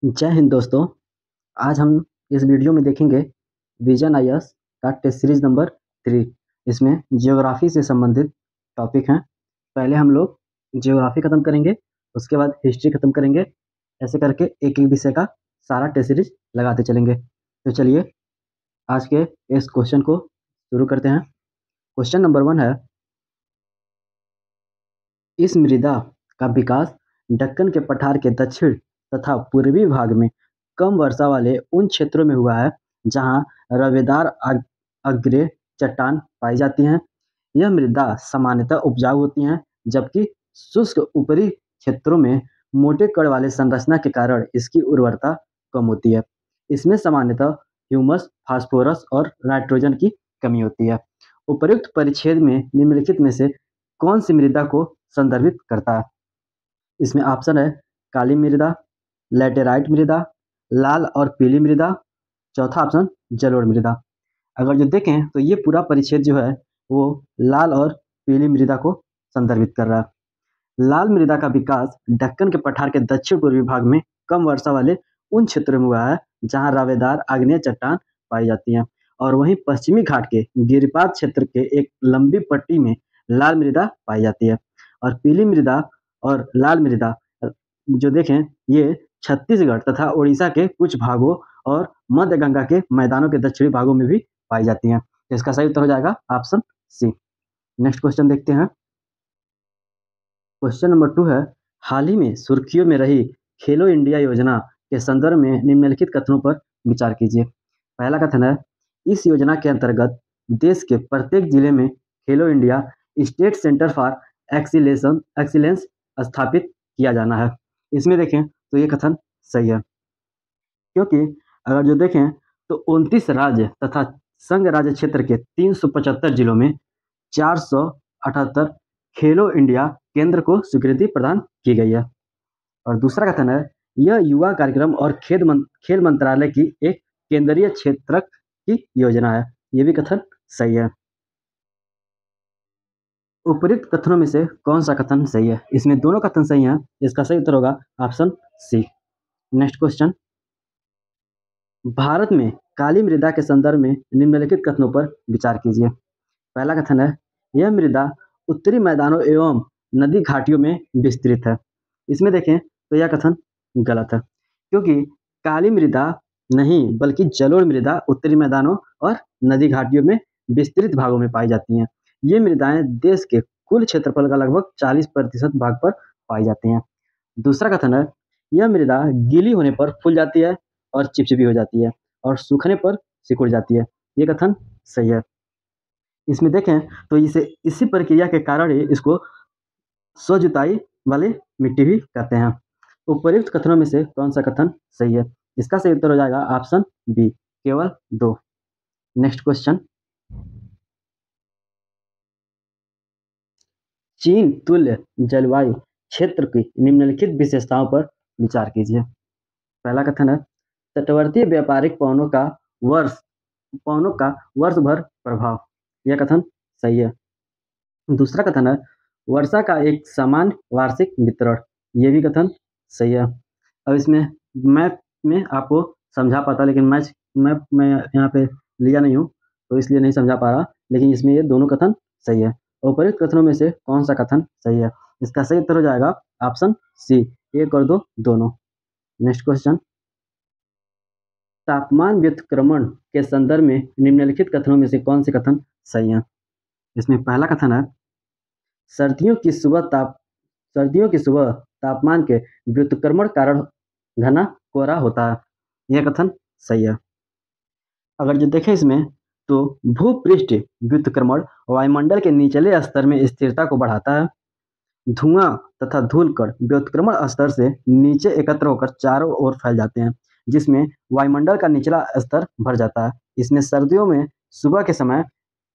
जय हिंद दोस्तों। आज हम इस वीडियो में देखेंगे विजन आईएएस का टेस्ट सीरीज नंबर 3। इसमें ज्योग्राफी से संबंधित टॉपिक हैं। पहले हम लोग ज्योग्राफी खत्म करेंगे, उसके बाद हिस्ट्री खत्म करेंगे। ऐसे करके एक एक विषय का सारा टेस्ट सीरीज लगाते चलेंगे। तो चलिए आज के इस क्वेश्चन को शुरू करते हैं। क्वेश्चन नंबर 1 है, इस मृदा का विकास दक्कन के पठार के दक्षिण तथा पूर्वी भाग में कम वर्षा वाले उन क्षेत्रों में हुआ है जहां रवेदार अग्रय चट्टान पाई जाती हैं। यह मृदा सामान्यतः उपजाऊ होती हैं, जबकि शुष्क ऊपरी क्षेत्रों में मोटे कण वाले संरचना के कारण इसकी उर्वरता कम होती है। इसमें सामान्यतः ह्यूमस, फास्फोरस और नाइट्रोजन की कमी होती है। उपर्युक्त परिच्छेद में निम्नलिखित में से कौन सी मृदा को संदर्भित करता है? इसमें ऑप्शन है काली मृदा, लैटेराइट मृदा, लाल और पीली मृदा, चौथा ऑप्शन जलोढ़ मृदा। अगर जो देखें तो ये पूरा परिच्छेद जो है वो लाल और पीली मृदा को संदर्भित कर रहा है। लाल मृदा का विकास दक्कन के पठार के दक्षिण पूर्वी भाग में कम वर्षा वाले उन क्षेत्रों में हुआ है जहां रावेदार आग्नेय चट्टान पाई जाती हैं, और वहीं पश्चिमी घाट के गिरिपात क्षेत्र के एक लंबी पट्टी में लाल मृदा पाई जाती है। और पीली मृदा और लाल मृदा जो देखें ये छत्तीसगढ़ तथा उड़ीसा के कुछ भागों और मध्य गंगा के मैदानों के दक्षिणी भागों में भी पाई जाती हैं। तो इसका सही उत्तर हो जाएगा ऑप्शन सी। नेक्स्ट क्वेश्चन देखते हैं। क्वेश्चन नंबर 2 है, हाल ही में सुर्खियों में रही खेलो इंडिया योजना के संदर्भ में निम्नलिखित कथनों पर विचार कीजिए। पहला कथन है, इस योजना के अंतर्गत देश के प्रत्येक जिले में खेलो India state centre for excellence स्थापित किया जाना है। इसमें देखें तो ये कथन सही है, क्योंकि अगर जो देखें तो 29 राज्य तथा संघ राज्य क्षेत्र के 375 जिलों में 478 खेलो इंडिया केंद्र को स्वीकृति प्रदान की गई है। और दूसरा कथन है, यह युवा कार्यक्रम और खेल मंत्रालय की एक केंद्रीय क्षेत्रक की योजना है। यह भी कथन सही है। उपयुक्त कथनों में से कौन सा कथन सही है? इसमें दोनों कथन सही हैं। इसका सही उत्तर होगा option C. Next question, Bharat में काली मृदा के संदर्भ में निम्नलिखित कथनों पर विचार कीजिए। पहला कथन है, यह मृदा उत्तरी मैदानों एवं नदी घाटियों में विस्तृत है। इसमें देखें तो यह कथन गलत है, क्योंकि काली मृदा नहीं बल्कि जलोढ़ मृदा उत्तरी मैदानों और नदी घाटियों में विस्तृत भागों में पाई जाती हैं। ये मृदाएं देश के कुल क्षेत्रफल का लगभग 40% भाग पर पाई जाती हैं। दूसरा कथन है, यह मृदा गीली होने पर फूल जाती है और चिपचिपी हो जाती है और सूखने पर सिकुड़ जाती है। ये कथन सही है। इसमें देखें तो इसी प्रक्रिया के कारण ही इसको स्वजुताई वाली मिट्टी भी कहते हैं। उपर्युक्त कथनों में से कौन सा कथन सही है? इसका सही उत्तर हो जाएगा ऑप्शन बी, केवल 2। नेक्स्ट क्वेश्चन, चीन तुल्य जलवायु क्षेत्र की निम्नलिखित विशेषताओं पर विचार कीजिए। पहला कथन है, तटवर्ती व्यापारिक पवनों का वर्ष भर प्रभाव। यह कथन सही है। दूसरा कथन है, वर्षा का एक समान वार्षिक वितरण। ये भी कथन सही है। अब इसमें मैप में आपको समझा पाता, लेकिन मैं यहाँ पे लिया नहीं हूँ तो इसलिए नहीं समझा पा रहा, लेकिन इसमें ये दोनों कथन सही है। उपर्युक्त कथनों में से कौन सा कथन सही है? इसका सही उत्तर हो जाएगा ऑप्शन सी, 1 और 2 दोनों। नेक्स्ट क्वेश्चन, तापमान व्युत्क्रमण के संदर्भ में निम्नलिखित कथनों में से कौन से कथन सही हैं? इसमें पहला कथन है, सर्दियों की सुबह तापमान के व्युत्क्रमण कारण घना कोहरा होता है। यह कथन सही है। अगर जो देखें इसमें तो भूपृष्ठ व्युत्क्रमण वायुमंडल के निचले स्तर में स्थिरता को बढ़ाता है। धुआं तथा धूल कण व्युत्क्रमण स्तर से नीचे एकत्र होकर चारों ओर फैल जाते हैं, जिसमें वायुमंडल का निचला स्तर भर जाता है। इसमें सर्दियों में सुबह के समय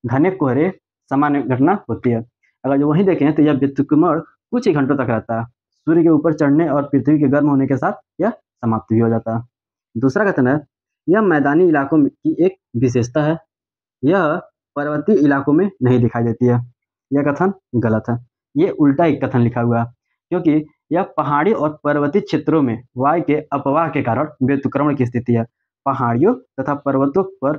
घने कोहरे सामान्य घटना होती है। अगर जो वहीं देखें तो यह व्युत्क्रमण कुछ ही घंटों तक रहता है। सूर्य के ऊपर चढ़ने और पृथ्वी के गर्म होने के साथ यह समाप्त भी हो जाता है। दूसरा कथन है, यह मैदानी इलाकों की एक विशेषता है। यह पर्वतीय इलाकों में नहीं दिखाई देती है। यह कथन गलत है। ये उल्टा एक कथन लिखा हुआ है, क्योंकि यह पहाड़ी और पर्वतीय क्षेत्रों में वायु के अपवाह के कारण व्युत्क्रमण की स्थिति है। पहाड़ियों तथा पर्वतों पर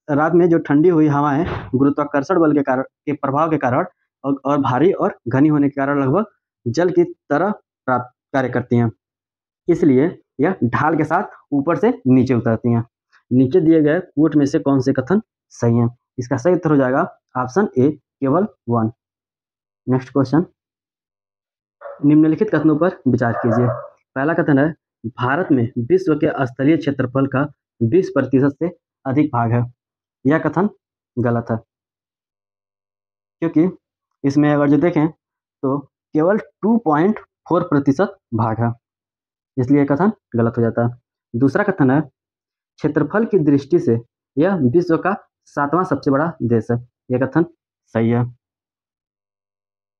रात में जो ठंडी हुई हवाएं गुरुत्वाकर्षण बल के प्रभाव के कारण और भारी और घनी होने के कारण लगभग जल की तरह कार्य करती हैं। इसलिए यह ढाल के साथ ऊपर से नीचे उतरती हैं। नीचे दिए गए कोट में से कौन से कथन सही हैं? इसका सही उत्तर हो जाएगा ऑप्शन ए, केवल 1। नेक्स्ट क्वेश्चन, निम्नलिखित कथनों पर विचार कीजिए। पहला कथन है, भारत में विश्व के स्थलीय क्षेत्रफल का 20% से अधिक भाग है। यह कथन गलत है, क्योंकि इसमें अगर जो देखें तो केवल 2.4% भाग है, इसलिए कथन गलत हो जाता है। दूसरा कथन है, क्षेत्रफल की दृष्टि से यह विश्व का 7वां सबसे बड़ा देश है। यह कथन सही है।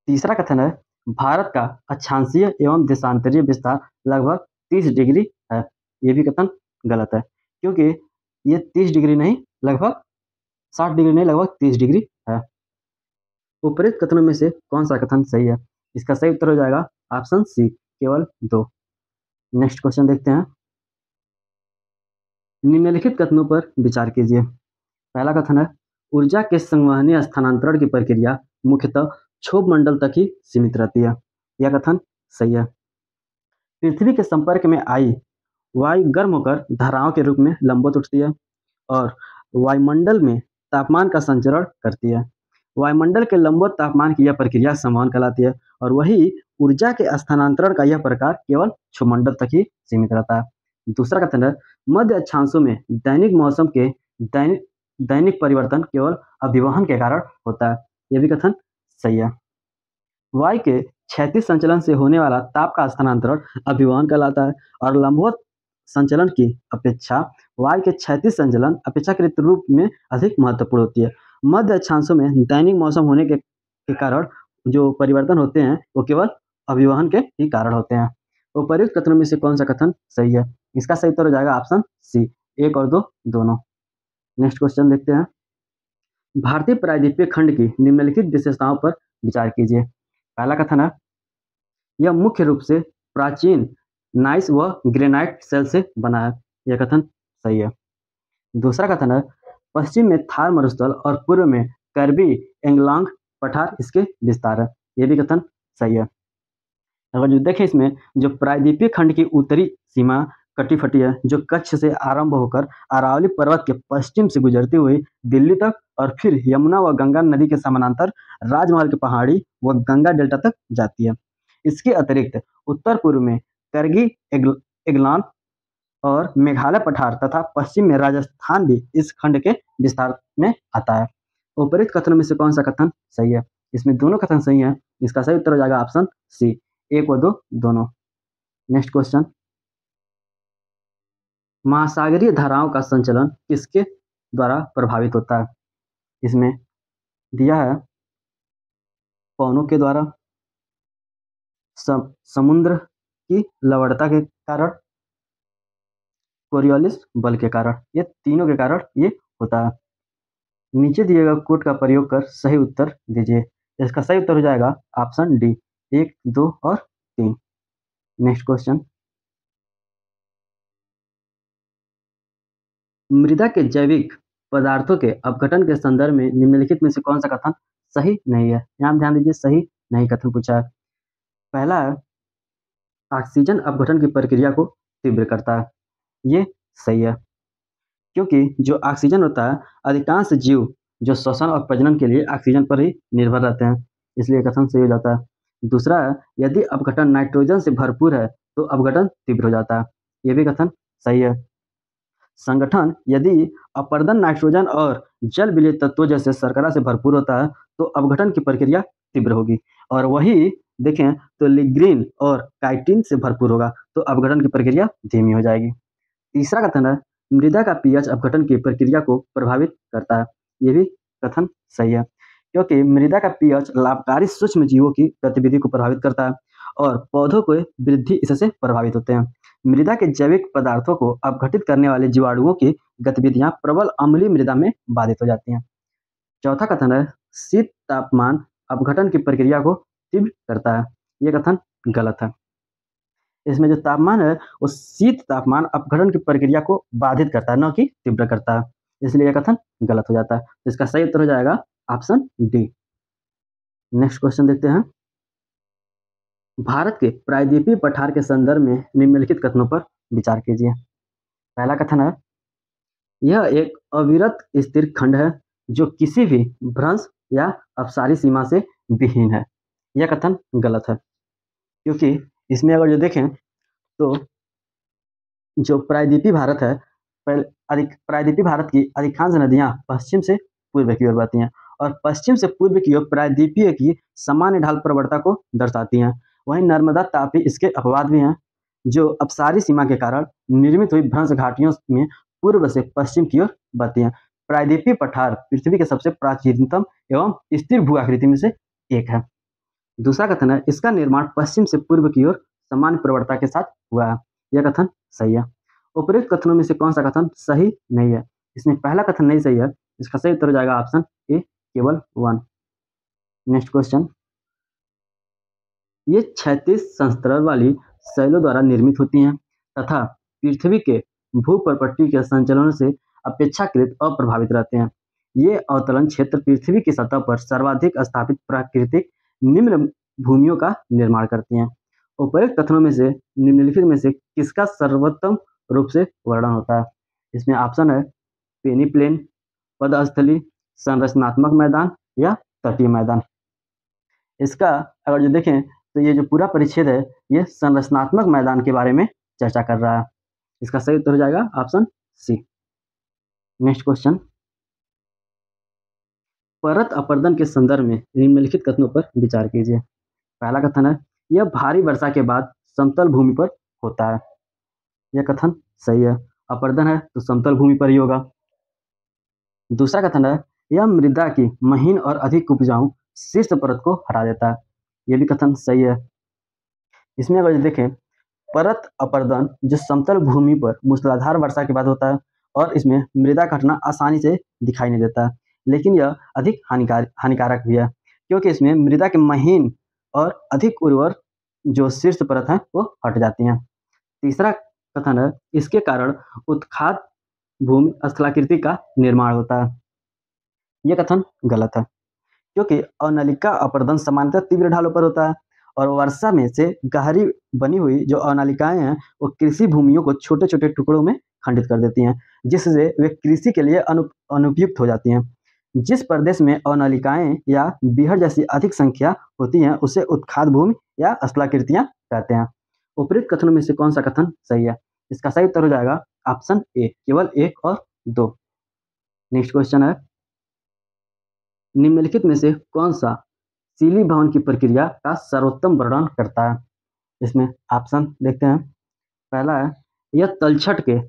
तीसरा कथन है, भारत का अक्षांशीय एवं देशांतरीय विस्तार लगभग 30 डिग्री है। यह भी कथन गलत है, क्योंकि ये 30 डिग्री नहीं, लगभग 60 डिग्री नहीं, लगभग 30 डिग्री है। उपरोक्त कथनों में से कौन सा कथन सही है? इसका सही उत्तर हो जाएगा ऑप्शन सी, केवल 2। नेक्स्ट क्वेश्चन देखते हैं। निम्नलिखित कथनों पर विचार कीजिए। पहला कथन है, ऊर्जा के संवहनीय स्थानांतरण की प्रक्रिया मुख्यतः क्षोभ मंडल तक ही सीमित रहती है। यह कथन सही है। पृथ्वी के संपर्क में आई वायु गर्म होकर धाराओं के रूप में लंबवत उठती है और वायुमंडल में तापमान का संचरण करती है। वायुमंडल के लंबवत तापमान की यह प्रक्रिया संवहन कहलाती है और वही ऊर्जा के स्थानांतरण का यह प्रकार केवल क्षोभमंडल तक ही सीमित रहता है। दूसरा कथन है, मध्य अक्षांशों में दैनिक मौसम के दैनिक परिवर्तन केवल अभिवहन के कारण होता है। यह भी कथन सही है। वायु के क्षैतिज संचलन से होने वाला ताप का स्थानांतरण अभिवहन कहलाता है और लंबवत संचलन की अपेक्षा वायु के क्षैतिज संचलन अपेक्षाकृत रूप में अधिक महत्वपूर्ण होती है। मध्य अक्षांशों में दैनिक मौसम होने के कारण जो परिवर्तन होते हैं वो केवल अभिवहन के ही कारण होते हैं। उपर्युक्त कथनों में से कौन सा कथन सही है? इसका सही उत्तर हो जाएगा ऑप्शन सी, 1 और 2 दोनों। नेक्स्ट क्वेश्चन देखते हैं। भारतीय प्रायद्वीपीय खंड की निम्नलिखित विशेषताओं पर विचार कीजिए। पहला कथन है, यह मुख्य रूप से प्राचीन नाइस व ग्रेनाइट सेल से बना है। यह कथन सही है। दूसरा कथन है, पश्चिम में थार मरुस्थल और पूर्व में कार्बी एंगलांग पठार इसके विस्तार है। यह भी कथन सही है। अगर जो देखें इसमें जो प्रायद्वीपीय खंड की उत्तरी सीमा कटी फटी है, जो कच्छ से आरंभ होकर अरावली पर्वत के पश्चिम से गुजरती हुई दिल्ली तक और फिर यमुना व गंगा नदी के समानांतर राजमहल की पहाड़ी व गंगा डेल्टा तक जाती है। इसके अतिरिक्त उत्तर पूर्व में करगी एगलान और मेघालय पठार तथा पश्चिम में राजस्थान भी इस खंड के विस्तार में आता है। उपर्युक्त कथनों में से कौन सा कथन सही है? इसमें दोनों कथन सही है। इसका सही उत्तर हो जाएगा ऑप्शन सी, 1 और 2 दोनों। नेक्स्ट क्वेश्चन, महासागरीय धाराओं का संचलन किसके द्वारा प्रभावित होता है? इसमें दिया है पवनों के द्वारा, समुद्र की लवणता के कारण, कोरियोलिस बल के कारण। ये तीनों के कारण ये होता है। नीचे दिए गए कोड का प्रयोग कर सही उत्तर दीजिए। इसका सही उत्तर हो जाएगा ऑप्शन डी, 1, 2 और 3। नेक्स्ट क्वेश्चन, मृदा के जैविक पदार्थों के अपघटन के संदर्भ में निम्नलिखित में से कौन सा कथन सही नहीं है? यहाँ ध्यान दीजिए, सही नहीं कथन पूछा है। पहला है, ऑक्सीजन अपघटन की प्रक्रिया को तीव्र करता है। ये सही है, क्योंकि जो ऑक्सीजन होता है अधिकांश जीव जो श्वसन और प्रजनन के लिए ऑक्सीजन पर ही निर्भर रहते हैं, इसलिए कथन सही हो जाता है। दूसरा है, यदि अपघटन नाइट्रोजन से भरपूर है तो अपघटन तीव्र हो जाता है। यह भी कथन सही है। संगठन यदि अपर्दन नाइट्रोजन और जल विलेय तत्वों जैसे शर्करा से भरपूर होता है तो अपघटन की प्रक्रिया तीव्र होगी, और वही देखें तो लिग्रीन और काइटिन से भरपूर होगा तो अपघटन की प्रक्रिया धीमी हो जाएगी। तीसरा कथन है, मृदा का पीएच अपघटन की प्रक्रिया को प्रभावित करता है। यह भी कथन सही है, क्योंकि मृदा का पीएच लाभकारी सूक्ष्म जीवों की गतिविधि को प्रभावित करता है और पौधों को वृद्धि इससे प्रभावित होते हैं। मृदा के जैविक पदार्थों को अपघटित करने वाले जीवाणुओं की गतिविधियां प्रबल अम्लीय मृदा में बाधित हो जाती हैं। चौथा कथन है, शीत तापमान अपघटन की प्रक्रिया को तीव्र करता है। ये कथन गलत है। इसमें जो तापमान है वो शीत तापमान अपघटन की प्रक्रिया को बाधित करता है, न कि तीव्र करता है, इसलिए यह कथन गलत हो जाता है। तो इसका सही उत्तर हो जाएगा ऑप्शन डी। नेक्स्ट क्वेश्चन देखते हैं। भारत के प्रायद्वीपीय पठार के संदर्भ में निम्नलिखित कथनों पर विचार कीजिए। पहला कथन है, यह एक अविरत स्थिर खंड है जो किसी भी भ्रंश या अपसारी सीमा से विहीन है। यह कथन गलत है, क्योंकि इसमें अगर जो देखें तो जो प्रायद्वीपीय भारत है, प्रायद्वीपीय भारत की अधिकांश नदियां पश्चिम से पूर्व की ओर बहती हैं और पश्चिम से पूर्व की ओर प्रायद्वीपीय की सामान्य ढाल प्रवणता को दर्शाती हैं। वहीं नर्मदा तापी इसके अपवाद भी हैं, जो अपसारी सीमा के कारण निर्मित हुई भ्रंश घाटियों में पूर्व से पश्चिम की ओर बहती हैं। प्रायद्वीपीय पठार पृथ्वी के सबसे प्राचीनतम एवं स्थिर भू आकृति में से एक है। दूसरा कथन है, इसका निर्माण पश्चिम से पूर्व की ओर समान प्रवणता के साथ हुआ है। यह कथन सही है। उपरोक्त कथनों में से कौन सा कथन सही नहीं है? इसमें पहला कथन नहीं सही है, इसका सही उत्तर हो जाएगा ऑप्शन ए, केवल 1। नेक्स्ट क्वेश्चन, ये क्षैतिज संस्तरण वाली शैलों द्वारा निर्मित होती हैं तथा पृथ्वी के भूपर्पट्टी के संचलनों से अपेक्षाकृत अप्रभावित रहते हैं। ये अवतरण क्षेत्र पृथ्वी की सतह पर सर्वाधिक स्थापित प्राकृतिक निम्न भूमियों का निर्माण करती हैं। उपरोक्त कथनों में से निम्नलिखित में से किसका सर्वोत्तम रूप से वर्णन होता है? इसमें ऑप्शन है, पेनी प्लेन, पदस्थली, संरचनात्मक मैदान या तटीय मैदान। इसका अगर जो देखें तो ये जो पूरा परिच्छेद है ये संरचनात्मक मैदान के बारे में चर्चा कर रहा है। इसका सही उत्तर हो जाएगा ऑप्शन सी। नेक्स्ट क्वेश्चन, परत अपर्दन के संदर्भ में निम्नलिखित कथनों पर विचार कीजिए। पहला कथन है, यह भारी वर्षा के बाद समतल भूमि पर होता है। यह कथन सही है। अपर्दन है तो समतल भूमि पर ही होगा। दूसरा कथन है, यह मृदा की महीन और अधिक उपजाऊ शीर्ष परत को हटा देता है। यह भी कथन सही है। इसमें अगर देखें, परत अपर्दन जो समतल भूमि पर मूसलाधार वर्षा के बाद होता है और इसमें मृदा घटना आसानी से दिखाई नहीं देता है, लेकिन यह अधिक हानिकारक भी है, क्योंकि इसमें मृदा के महीन और अधिक उर्वर जो शीर्ष परत है वो हट जाती हैं। तीसरा कथन है, इसके कारण उत्खात भूमि स्थलाकृति का निर्माण होता है। यह कथन गलत है, क्योंकि अवनलिका अपर्दन सामान्यतः तीव्र ढालों पर होता है और वर्षा में से गहरी बनी हुई जो अवनलिकाएं हैं वो कृषि भूमियों को छोटे छोटे टुकड़ों में खंडित कर देती हैं, जिससे वे कृषि के लिए अनुपयुक्त हो जाती हैं। जिस प्रदेश में अवनलिकाएं या बीहड़ जैसी अधिक संख्या होती हैं उसे उत्खात भूमि या स्थलाकृतियां कहते हैं। उपरोक्त कथनों में से कौन सा कथन सही है? इसका सही उत्तर हो जाएगा ऑप्शन ए, केवल 1 और 2। नेक्स्ट क्वेश्चन है, निम्नलिखित में से कौन सा शिलीभवन की प्रक्रिया का सर्वोत्तम वर्णन करता है? इसमें ऑप्शन देखते हैं। पहला है, यह तलछट के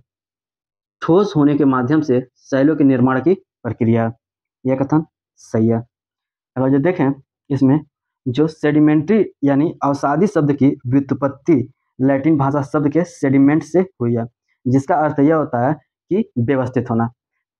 ठोस होने के माध्यम से शैलों के निर्माण की प्रक्रिया है। यह कथन सही है। अगर जो देखें, इसमें जो सेडिमेंट्री यानी अवसादी शब्द की व्युत्पत्ति लैटिन भाषा शब्द के सेडिमेंट से हुई है, जिसका अर्थ यह होता है कि व्यवस्थित होना।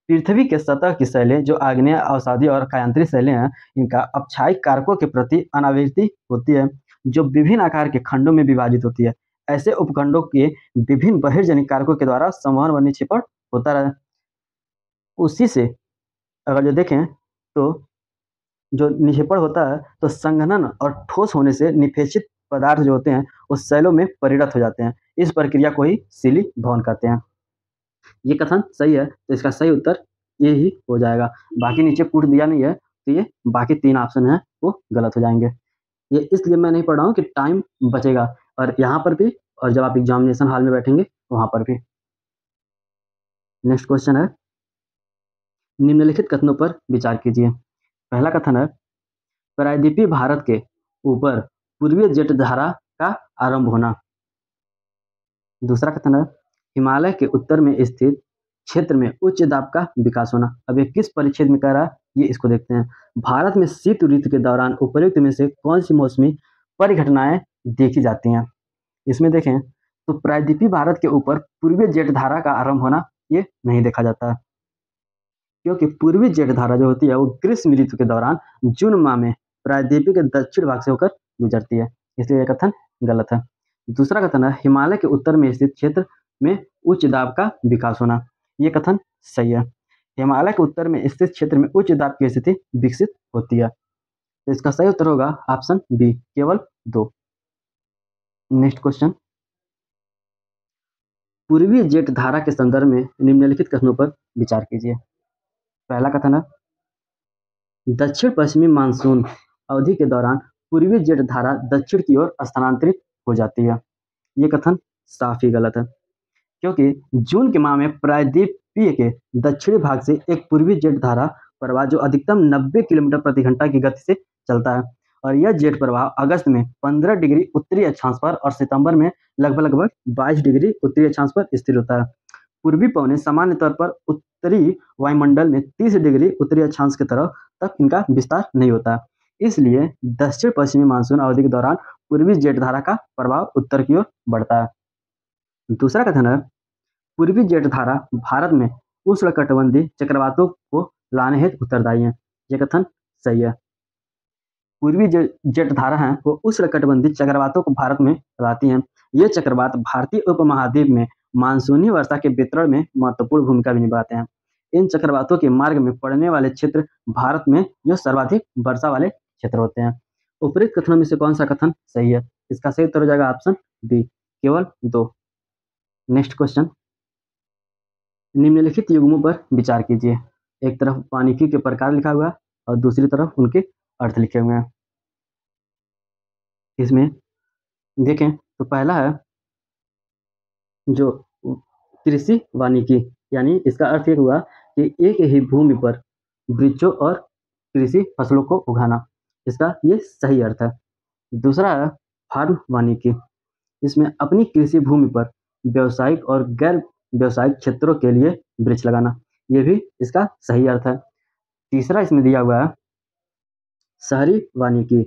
पृथ्वी के सतह की शैलें जो आग्नेय, अवसादी और कायांतरित शैलें हैं, इनका अपक्षायिक कारकों के प्रति अनावृत्ति होती है, जो विभिन्न आकार के खंडों में विभाजित होती है। ऐसे उपखंडों के विभिन्न बहिर्जनिक कारकों के द्वारा संवहन व निक्षेपण होता रहा। उसी से अगर जो देखें तो जो निक्षेपण होता है तो संघनन और ठोस होने से निक्षेपित पदार्थ जो होते हैं वो शैलों में परिणत हो जाते हैं। इस प्रक्रिया को ही शिलीभवन कहते हैं। ये कथन सही है, तो इसका सही उत्तर ये ही हो जाएगा। बाकी नीचे कूट दिया नहीं है, तो ये बाकी 3 ऑप्शन हैं वो गलत हो जाएंगे। ये इसलिए मैं नहीं पढ़ रहा हूँ कि टाइम बचेगा, और यहाँ पर भी और जब आप एग्जामिनेशन हॉल में बैठेंगे वहाँ पर भी। नेक्स्ट क्वेश्चन है, निम्नलिखित कथनों पर विचार कीजिए। पहला कथन है, प्रायद्वीपीय भारत के ऊपर पूर्वीय जटधारा का आरंभ होना। दूसरा कथन है, हिमालय के उत्तर में स्थित क्षेत्र में उच्च दाब का विकास होना। अब ये किस परिच्छेद में कह रहा है ये इसको देखते हैं। भारत में शीत ऋतु के दौरान उपर्युक्त में से कौन सी मौसमी परिघटनाएं देखी जाती हैं? इसमें देखें तो प्रायद्वीपीय भारत के ऊपर पूर्वी जटधारा का आरंभ होना ये नहीं देखा जाता है, क्योंकि पूर्वी जटधारा जो होती है वो ग्रीष्म ऋतु के दौरान जून माह में प्रायद्वीपीय के दक्षिण भाग से होकर गुजरती है। इसलिए यह कथन गलत है। दूसरा कथन है हिमालय के उत्तर में स्थित क्षेत्र में उच्च दाब का विकास होना। ये कथन सही है। हिमालय के उत्तर में स्थित क्षेत्र में उच्च दाब की स्थिति विकसित होती है। तो इसका सही उत्तर होगा ऑप्शन बी, केवल 2। नेक्स्ट क्वेश्चन, पूर्वी जेट धारा के संदर्भ में निम्नलिखित कथनों पर विचार कीजिए। पहला कथन है दक्षिण पश्चिमी मानसून अवधि के दौरान पूर्वी जेट धारा दक्षिण की ओर स्थानांतरित हो जाती है। ये कथन साफ ही गलत है, क्योंकि जून के माह में प्रायद्वीपीय के दक्षिणी भाग से एक पूर्वी जेट धारा प्रवाह जो अधिकतम 90 किलोमीटर प्रति घंटा की गति से चलता है, और यह जेट प्रवाह अगस्त में 15 डिग्री उत्तरी अक्षांश पर और सितंबर में लगभग 22 डिग्री उत्तरी अक्षांश पर स्थिर होता है। पूर्वी पवनें सामान्य तौर पर उत्तरी वायुमंडल में 30 डिग्री उत्तरी अक्षांश की तरफ तक इनका विस्तार नहीं होता। इसलिए दक्षिण पश्चिमी मानसून अवधि के दौरान पूर्वी जेट धारा का प्रभाव उत्तर की ओर बढ़ता है। दूसरा कथन है पूर्वी जेट धारा भारत में उष्णकटिबंधीय चक्रवातों को लाने हेतु उत्तरदायी है। यह कथन सही है। पूर्वी जेट धारा है वो उष्णकटिबंधीय चक्रवातों को भारत में लाती हैं। ये चक्रवात भारतीय उपमहाद्वीप में मानसूनी वर्षा के वितरण में महत्वपूर्ण भूमिका भी निभाते हैं। इन चक्रवातों के मार्ग में पड़ने वाले क्षेत्र भारत में जो सर्वाधिक वर्षा वाले क्षेत्र होते हैं। उपरोक्त कथनों में से कौन सा कथन सही है? इसका सही उत्तर हो जाएगा ऑप्शन बी, केवल 2। नेक्स्ट क्वेश्चन, निम्नलिखित युग्मों पर विचार कीजिए। एक तरफ वानिकी के प्रकार लिखा हुआ है और दूसरी तरफ उनके अर्थ लिखे हुए हैं। इसमें देखें तो पहला है जो कृषि वानिकी, यानी इसका अर्थ ये हुआ कि एक ही भूमि पर वृक्षों और कृषि फसलों को उगाना, इसका ये सही अर्थ है। दूसरा है फार्म वानिकी, इसमें अपनी कृषि भूमि पर व्यावसायिक और गैर व्यावसायिक क्षेत्रों के लिए वृक्ष लगाना, ये भी इसका सही अर्थ है। तीसरा इसमें दिया हुआ है शहरी वानिकी,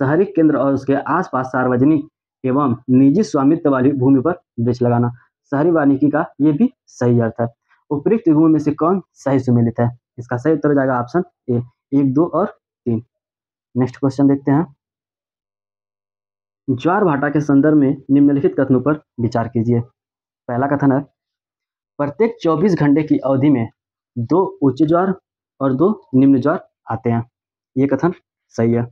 शहरी केंद्र और उसके आसपास सार्वजनिक एवं निजी स्वामित्व वाली भूमि पर वृक्ष लगाना, शहरी वानिकी का ये भी सही अर्थ है। उपरोक्त युग्मों में से कौन सही सुमेलित है? इसका सही उत्तर हो जाएगा ऑप्शन ए, 1, 2 और 3। नेक्स्ट क्वेश्चन देखते हैं। ज्वार भाटा के संदर्भ में निम्नलिखित कथनों पर विचार कीजिए। पहला कथन है प्रत्येक 24 घंटे की अवधि में 2 उच्च ज्वार और 2 निम्न ज्वार आते हैं। ये कथन सही है,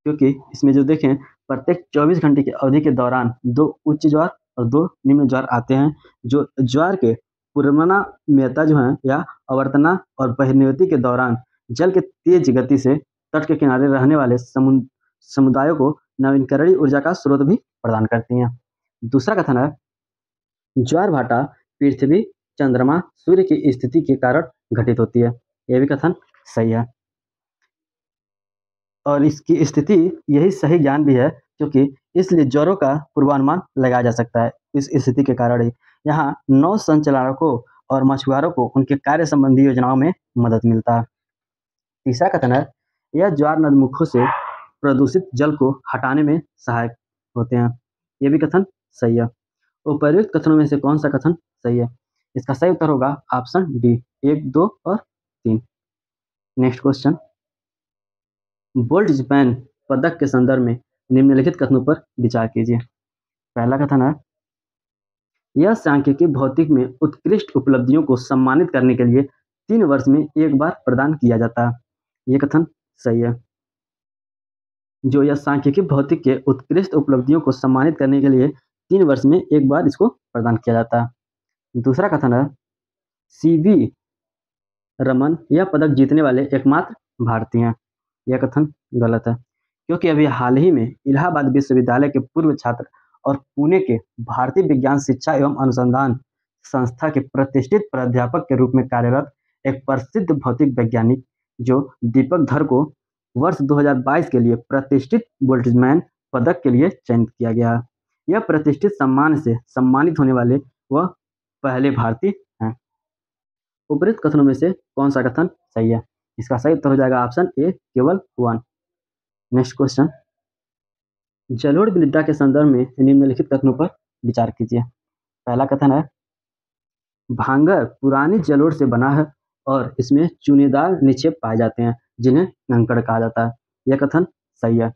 क्योंकि इसमें जो देखें प्रत्येक 24 घंटे की अवधि के दौरान 2 उच्च ज्वार और 2 निम्न ज्वार आते हैं। जो ज्वार के पूर्वनाम्यता जो है या अवर्तना और बहिर्निवृत्ति के दौरान जल के तेज गति से तट के किनारे रहने वाले समुदायों को नवीकरणीय ऊर्जा का स्रोत भी प्रदान करती हैं। दूसरा कथन है ज्वार भाटा पृथ्वी, चंद्रमा, सूर्य की स्थिति के कारण घटित होती है। यह भी कथन सही है, और इसकी स्थिति यही सही ज्ञान भी है, क्योंकि इसलिए ज्वारों का पूर्वानुमान लगाया जा सकता है इस स्थिति के कारण ही। यहाँ नौ संचालकों और मछुआरों को उनके कार्य संबंधी योजनाओं में मदद मिलता है। तीसरा कथन है यह ज्वार नदमुखों से प्रदूषित जल को हटाने में सहायक होते हैं। यह भी कथन सही है। उपर्युक्त कथनों में से कौन सा कथन सही है? इसका सही उत्तर होगा ऑप्शन डी, 1, 2 और 3। नेक्स्ट क्वेश्चन, बोल्ट्जमैन पदक के संदर्भ में निम्नलिखित कथनों पर विचार कीजिए। पहला कथन है यह सांख्यिकी भौतिक में उत्कृष्ट उपलब्धियों को सम्मानित करने के लिए 3 वर्ष में एक बार प्रदान किया जाता है। यह कथन सही है। जो यह सांख्यिकी भौतिक के उत्कृष्ट उपलब्धियों को सम्मानित करने के लिए 3 वर्ष में एक बार इसको प्रदान किया जाता है। दूसरा कथन है सीवी रमन यह पदक जीतने वाले एकमात्र भारतीय हैं। यह कथन गलत है, क्योंकि अभी हाल ही में इलाहाबाद विश्वविद्यालय के पूर्व छात्र और पुणे के भारतीय विज्ञान शिक्षा एवं अनुसंधान संस्था के प्रतिष्ठित प्राध्यापक के रूप में कार्यरत एक प्रसिद्ध भौतिक वैज्ञानिक जो दीपक धर को वर्ष 2022 के लिए प्रतिष्ठित बोल्ट्जमैन पदक के लिए चयनित किया गया है। यह प्रतिष्ठित सम्मान से सम्मानित होने वाले वह पहले भारतीय हैं। उपरोक्त कथनों में से कौन सा कथन सही है? इसका सही उत्तर हो जाएगा ऑप्शन ए, केवल 1। नेक्स्ट क्वेश्चन, जलोढ़ मृदा के संदर्भ में निम्नलिखित कथनों पर विचार कीजिए। पहला कथन है भांगर पुरानी जलोढ़ से बना है और इसमें चूनेदार निक्षेप पाए जाते हैं जिन्हें कंकड़ कहा जाता है। यह कथन सही है।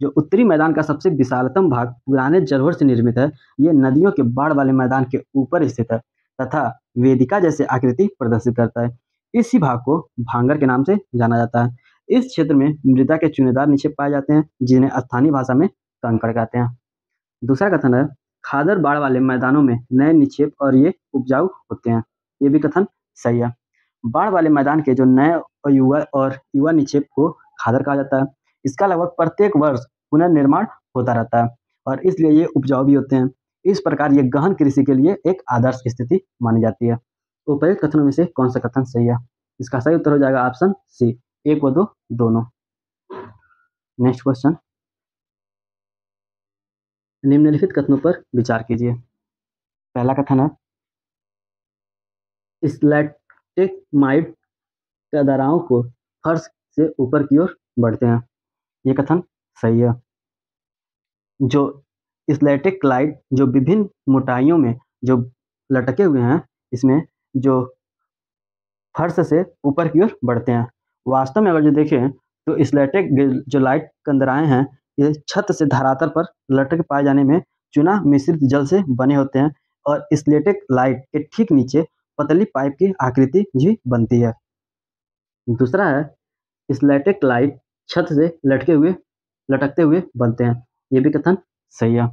जो उत्तरी मैदान का सबसे विशालतम भाग पुराने जलोढ़ से निर्मित है। ये नदियों के बाढ़ वाले मैदान के ऊपर स्थित है तथा वेदिका जैसे आकृति प्रदर्शित करता है। इसी भाग को भांगर के नाम से जाना जाता है। इस क्षेत्र में मृदा के चूनेदार निक्षेप पाए जाते हैं, जिन्हें स्थानीय भाषा में कंकड़ कहते हैं। दूसरा कथन है, खादर बाढ़ वाले मैदानों में नए निक्षेप और ये उपजाऊ होते हैं। ये भी कथन सही है। बाढ़ वाले मैदान के जो नए युवा निक्षेप को खादर कहा जाता है। इसका लगभग प्रत्येक वर्ष पुनर्निर्माण होता रहता है और इसलिए ये उपजाऊ भी होते हैं। इस प्रकार ये गहन कृषि के लिए एक आदर्श स्थिति मानी जाती है। उपर्युक्त कथनों में से कौन सा कथन सही है? इसका सही उत्तर हो जाएगा ऑप्शन सी, 1 व 2 दोनों। नेक्स्ट क्वेश्चन, निम्नलिखित कथनों पर विचार कीजिए। पहला कथन है, स्टैलेक्टाइट का धाराओं को फर्श से ऊपर की ओर बढ़ते हैं। ये कथन सही है। जो स्टैलेक्टाइट जो विभिन्न मोटाइयों में जो लटके हुए हैं, इसमें जो फर्श से ऊपर की ओर बढ़ते हैं। वास्तव में अगर जो देखें तो स्टैलेक्टाइट जो लाइट कंदराएं हैं, ये छत से धरातल पर लटक पाए जाने में चूना मिश्रित जल से बने होते हैं और स्टैलेक्टाइट के ठीक नीचे पतली पाइप की आकृति भी बनती है। दूसरा है, स्टैलेक्टाइट छत से लटकते हुए बनते हैं। ये भी कथन सही है।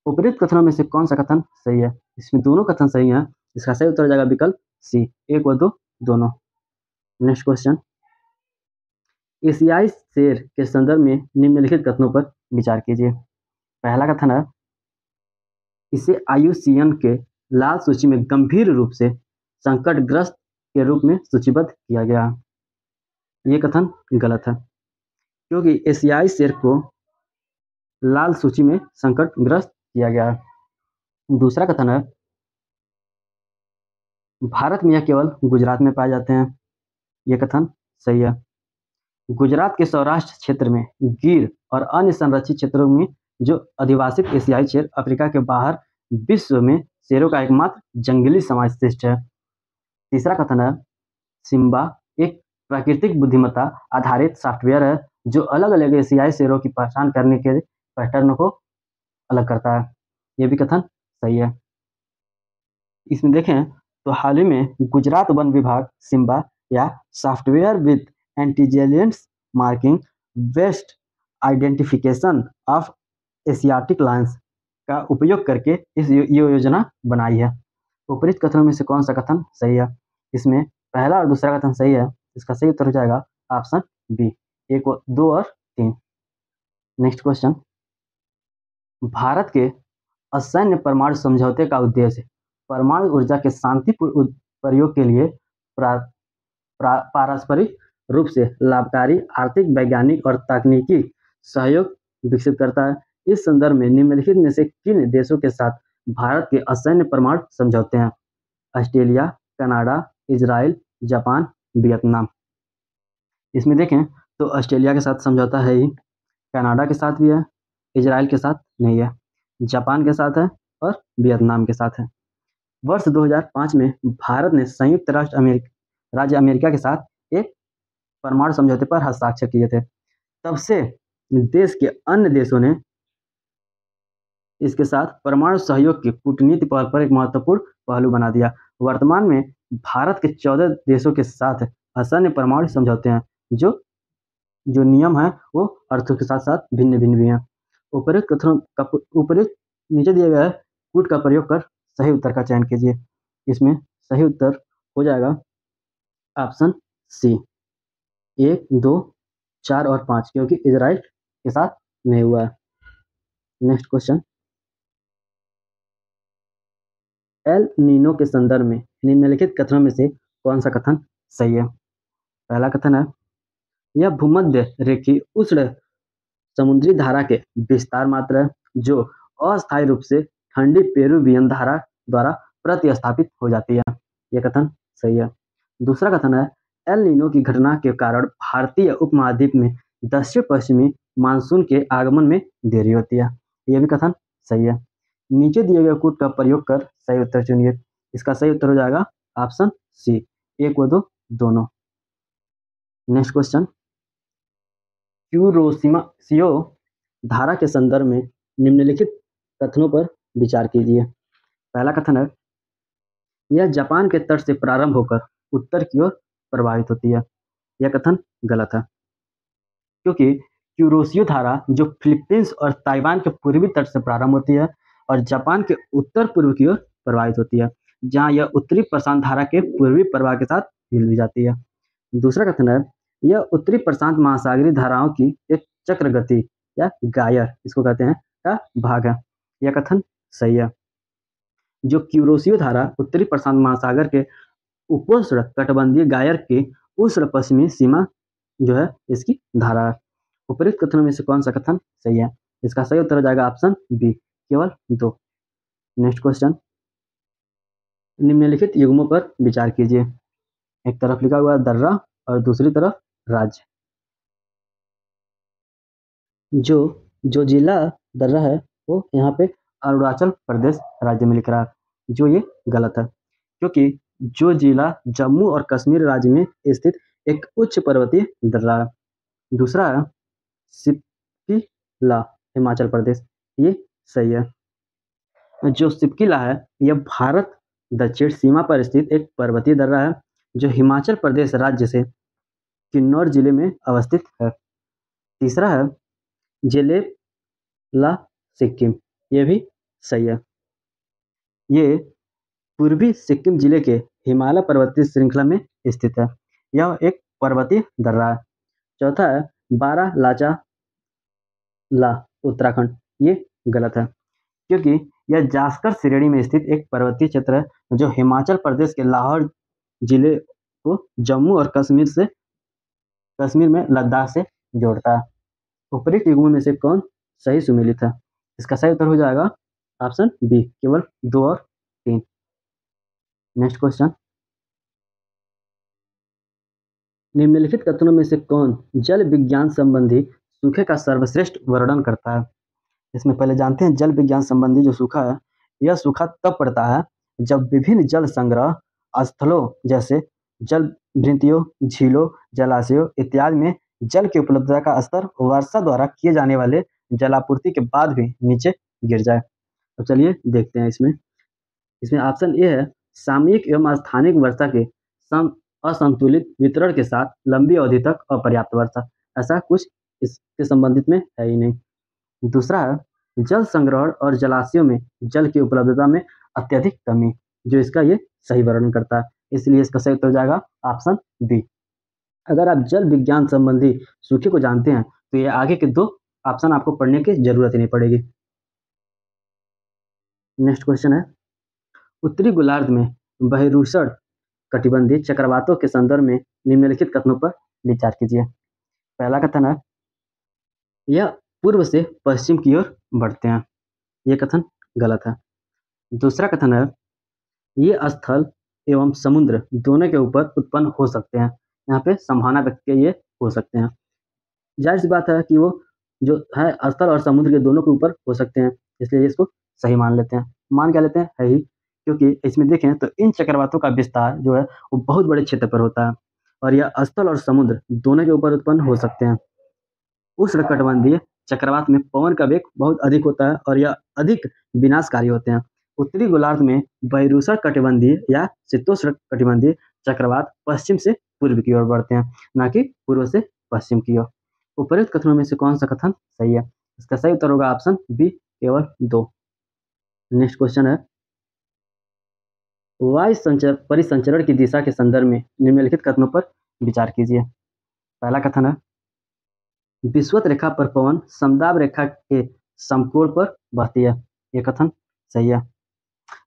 उपरोक्त कथनों में से कौन सा कथन सही है? इसमें दोनों कथन सही हैं। इसका सही उत्तर हो जाएगा विकल्प सी, 1 व 2 दोनों। नेक्स्ट क्वेश्चन, एशियाई शेर के संदर्भ में निम्नलिखित कथनों पर विचार कीजिए। पहला कथन है, इसे IUCN के लाल सूची में गंभीर रूप से संकटग्रस्त के रूप में सूचीबद्ध किया गया। ये कथन गलत है, क्योंकि एशियाई शेर को लाल सूची में संकटग्रस्त किया गया है। दूसरा कथन है, भारत में यह केवल गुजरात में पाए जाते हैं। ये कथन सही है। गुजरात के सौराष्ट्र क्षेत्र में गिर और अन्य संरक्षित क्षेत्रों में जो अधिवासित एशियाई शेर अफ्रीका के बाहर विश्व में शेरों का एकमात्र जंगली समाविष्ट है। तीसरा कथन है, सिम्बा एक प्राकृतिक बुद्धिमत्ता आधारित सॉफ्टवेयर है जो अलग अलग एशियाई शेरों की पहचान करने के पैटर्न को अलग करता है। ये भी कथन सही है। इसमें देखें तो हाल ही में गुजरात वन विभाग सिम्बा या software with intelligence marking based identification of Asiatic Lions का उपयोग करके इस योजना बनाई है। उपरोक्त कथनों में से कौन सा कथन सही है? इसमें पहला और दूसरा कथन सही है। इसका सही उत्तर हो जाएगा ऑप्शन बी, 1 व 2 और 3। नेक्स्ट क्वेश्चन, भारत के असैन्य परमाणु समझौते का उद्देश्य परमाणु ऊर्जा के शांतिपूर्ण प्रयोग के लिए पारस्परिक रूप से लाभकारी आर्थिक, वैज्ञानिक और तकनीकी सहयोग विकसित करता है। इस संदर्भ में निम्नलिखित में से किन देशों के साथ भारत के असैन्य परमाणु समझौते हैं? Australia, Canada, Israel, Japan, Vietnam. इसमें देखें तो ऑस्ट्रेलिया के साथ समझौता है ही, कनाडा के साथ भी है, इजराइल के साथ नहीं है, जापान के साथ है और वियतनाम के साथ है। वर्ष 2005 में भारत ने संयुक्त राज्य अमेरिका के साथ एक परमाणु समझौते पर हस्ताक्षर किए थे। तब से देश के अन्य देशों ने इसके साथ परमाणु सहयोग की कूटनीति पर एक महत्वपूर्ण पहलू बना दिया। वर्तमान में भारत के 14 देशों के साथ असैन्य परमाणु समझौते हैं। जो नियम है वो अर्थों के साथ साथ भिन्न भिन्न भी हैं। उपरोक्त नीचे दिए गए कूट का प्रयोग कर सही उत्तर का चयन कीजिए। इसमें सही उत्तर हो जाएगा ऑप्शन सी, 1, 2, 4 और 5, क्योंकि इजराइल के साथ नहीं हुआ है। नेक्स्ट क्वेश्चन, एल नीनो के संदर्भ में निम्नलिखित कथनों में से कौन सा कथन सही है? पहला कथन है, यह भूमध्य रेखीय उष्ण समुद्री धारा के विस्तार मात्र है जो अस्थायी रूप से ठंडी पेरुवियन धारा द्वारा प्रतिस्थापित हो जाती है। यह कथन सही है। दूसरा कथन है, एल नीनो की घटना के कारण भारतीय उपमहाद्वीप में दक्षिण पश्चिमी मानसून के आगमन में देरी होती है। यह भी कथन सही है। नीचे दिए गए कूट का प्रयोग कर सही उत्तर चुनिए। इसका सही उत्तर हो जाएगा ऑप्शन सी, 1 व 2 दोनों। नेक्स्ट क्वेश्चन, क्यूरोशिमा धारा के संदर्भ में निम्नलिखित कथनों पर विचार कीजिए। पहला कथन है, यह जापान के तट से प्रारंभ होकर उत्तर की ओर प्रवाहित होती है। यह कथन गलत है, क्योंकि क्यूरोसियो धारा जो फिलीपींस और ताइवान के पूर्वी तट से प्रारंभ होती है और जापान के उत्तर पूर्व की ओर प्रवाहित होती है, जहां यह उत्तरी प्रशांत धारा के पूर्वी प्रवाह के साथ मिल भी जाती है। दूसरा कथन है, यह उत्तरी प्रशांत महासागरीय धाराओं की एक चक्र गति या गायर, इसको कहते हैं, का भाग है। यह कथन सही है। जो क्यूरोसियो धारा उत्तरी प्रशांत महासागर के उपोष्ण कटिबंधीय गायर की उष्ण पश्चिमी सीमा जो है इसकी धारा है। उपरोक्त कथनों में से कौन सा कथन सही है? इसका सही उत्तर हो जाएगा ऑप्शन बी, केवल 2। नेक्स्ट क्वेश्चन, निम्नलिखित युग्मों पर विचार कीजिए। एक तरफ लिखा हुआ है दर्रा और दूसरी तरफ राज्य। जो जिला दर्रा है वो यहाँ पे अरुणाचल प्रदेश राज्य में लिख रहा है, जो ये गलत है, क्योंकि जो जिला जम्मू और कश्मीर राज्य में स्थित एक उच्च पर्वतीय दर्रा है। दूसरा है सिपकिला, हिमाचल प्रदेश, ये सही है। जो सिपकिला है यह भारत दक्षिण सीमा पर स्थित एक पर्वतीय दर्रा है जो हिमाचल प्रदेश राज्य से किन्नौर जिले में अवस्थित है। तीसरा है जेलेला सिक्किम, ये भी सही है। ये पूर्वी सिक्किम जिले के हिमालय पर्वतीय श्रृंखला में स्थित है। यह एक पर्वतीय दर्रा है। चौथा है बारालाचा ला, उत्तराखंड, ये गलत है, क्योंकि यह जास्कर श्रेणी में स्थित एक पर्वतीय क्षेत्र है जो हिमाचल प्रदेश के लाहौर जिले को जम्मू और कश्मीर में लद्दाख से जोड़ता है। उपरोक्त युग्मों में से कौन सही सुमेलित है? इसका सही उत्तर हो जाएगा ऑप्शन बी, केवल 2 और 3। नेक्स्ट क्वेश्चन, निम्नलिखित कथनों में से कौन जल विज्ञान संबंधी सूखे का सर्वश्रेष्ठ वर्णन करता है? इसमें पहले जानते हैं जल विज्ञान संबंधी जो सूखा है, यह सूखा तब पड़ता है जब विभिन्न जल संग्रह स्थलों जैसे जल भृंतियों, झीलों, जलाशयों इत्यादि में जल की उपलब्धता का स्तर वर्षा द्वारा किए जाने वाले जलापूर्ति के बाद भी नीचे गिर जाए। तो चलिए देखते हैं इसमें। इसमें ऑप्शन ए है, सामयिक एवं स्थानिक वर्षा के असंतुलित वितरण के साथ लंबी अवधि तक अपर्याप्त वर्षा। ऐसा कुछ इसके संबंधित में है ही नहीं। दूसरा है जल संग्रहण और जलाशयों में जल की उपलब्धता में अत्यधिक कमी, जो इसका ये सही वर्णन करता है, इसलिए इसका सही उत्तर हो जाएगा ऑप्शन बी। अगर आप जल विज्ञान संबंधी सूखे को जानते हैं तो ये आगे के 2 ऑप्शन आपको पढ़ने की जरूरत ही नहीं पड़ेगी। नेक्स्ट क्वेश्चन है, उत्तरी गोलार्ध में बहिर्उष्ण कटिबंधीय चक्रवातों के संदर्भ में निम्नलिखित कथनों पर विचार कीजिए। पहला कथन है, यह पूर्व से पश्चिम की ओर बढ़ते हैं। यह कथन गलत है। दूसरा कथन है, ये स्थल एवं समुद्र दोनों के ऊपर उत्पन्न हो सकते हैं। यहाँ पे संभावना व्यक्त के ये हो सकते हैं। जाहिर सी बात है कि वो जो है स्थल और समुद्र के दोनों के ऊपर हो सकते हैं, इसलिए इसको सही मान लेते हैं। मान क्या लेते हैं? है ही, क्योंकि इसमें देखें तो इन चक्रवातों का विस्तार जो है वो बहुत बड़े क्षेत्र पर होता है और यह स्थल और समुद्र दोनों के ऊपर उत्पन्न हो सकते हैं। उष्णकटिबंधीय चक्रवात में पवन का वेग बहुत अधिक होता है और यह अधिक विनाशकारी होते हैं। उत्तरी गोलार्ध में बहिर्उष्ण कटिबंधीय या शीतोष्ण कटिबंधीय चक्रवात पश्चिम से पूर्व की ओर बढ़ते हैं, न कि पूर्व से पश्चिम की ओर। उपर्युक्त कथनों में से कौन सा कथन सही है? इसका सही उत्तर होगा ऑप्शन बी, केवल 2। नेक्स्ट क्वेश्चन है, वायु परिसंचरण की दिशा के संदर्भ में निम्नलिखित कथनों पर विचार कीजिए। पहला कथन है, विषुवत रेखा पर पवन समदाब रेखा के समकोण पर बहती है। यह कथन सही है।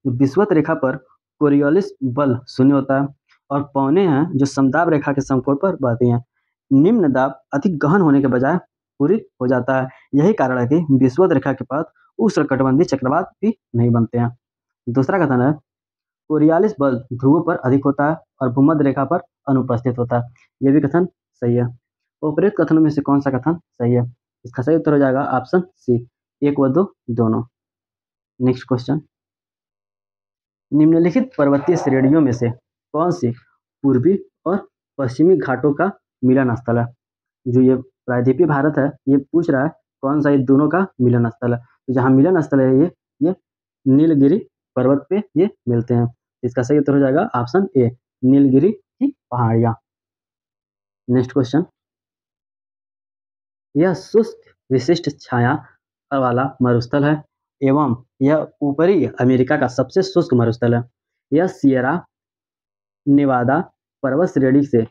विषुवत रेखा पर कोरियोलिस बल 0 होता है और पवनें हैं जो समदाब रेखा के समकोण पर बहती हैं। निम्न दाब अधिक गहन होने के बजाय पूरी हो जाता है। यही कारण है कि विषुवत रेखा के पास उष्णकटिबंधीय चक्रवात भी नहीं बनते हैं। दूसरा कथन है, कोरियोलिस बल ध्रुवों पर अधिक होता है और भूमध्य रेखा पर अनुपस्थित होता है। यह भी कथन सही है। उपर्युक्त कथनों में से कौन सा कथन सही है? इसका सही उत्तर हो जाएगा ऑप्शन सी, 1 व 2 दोनों। नेक्स्ट क्वेश्चन, निम्नलिखित पर्वतीय श्रेणियों में से कौन सी पूर्वी और पश्चिमी घाटों का मिलन स्थल है? जो ये प्रायद्वीपीय भारत है, ये पूछ रहा है कौन सा ये दोनों का मिलन स्थल है? तो जहाँ मिलन स्थल है ये नीलगिरी पर्वत पे ये मिलते हैं। इसका सही उत्तर हो जाएगा ऑप्शन ए, नीलगिरी की पहाड़ियाँ। नेक्स्ट क्वेश्चन, यह शुष्क विशिष्ट छाया वाला मरुस्थल है एवं यह ऊपरी अमेरिका का सबसे शुष्क मरुस्थल है। यह सियरा नेवादा पर्वत श्रेणी से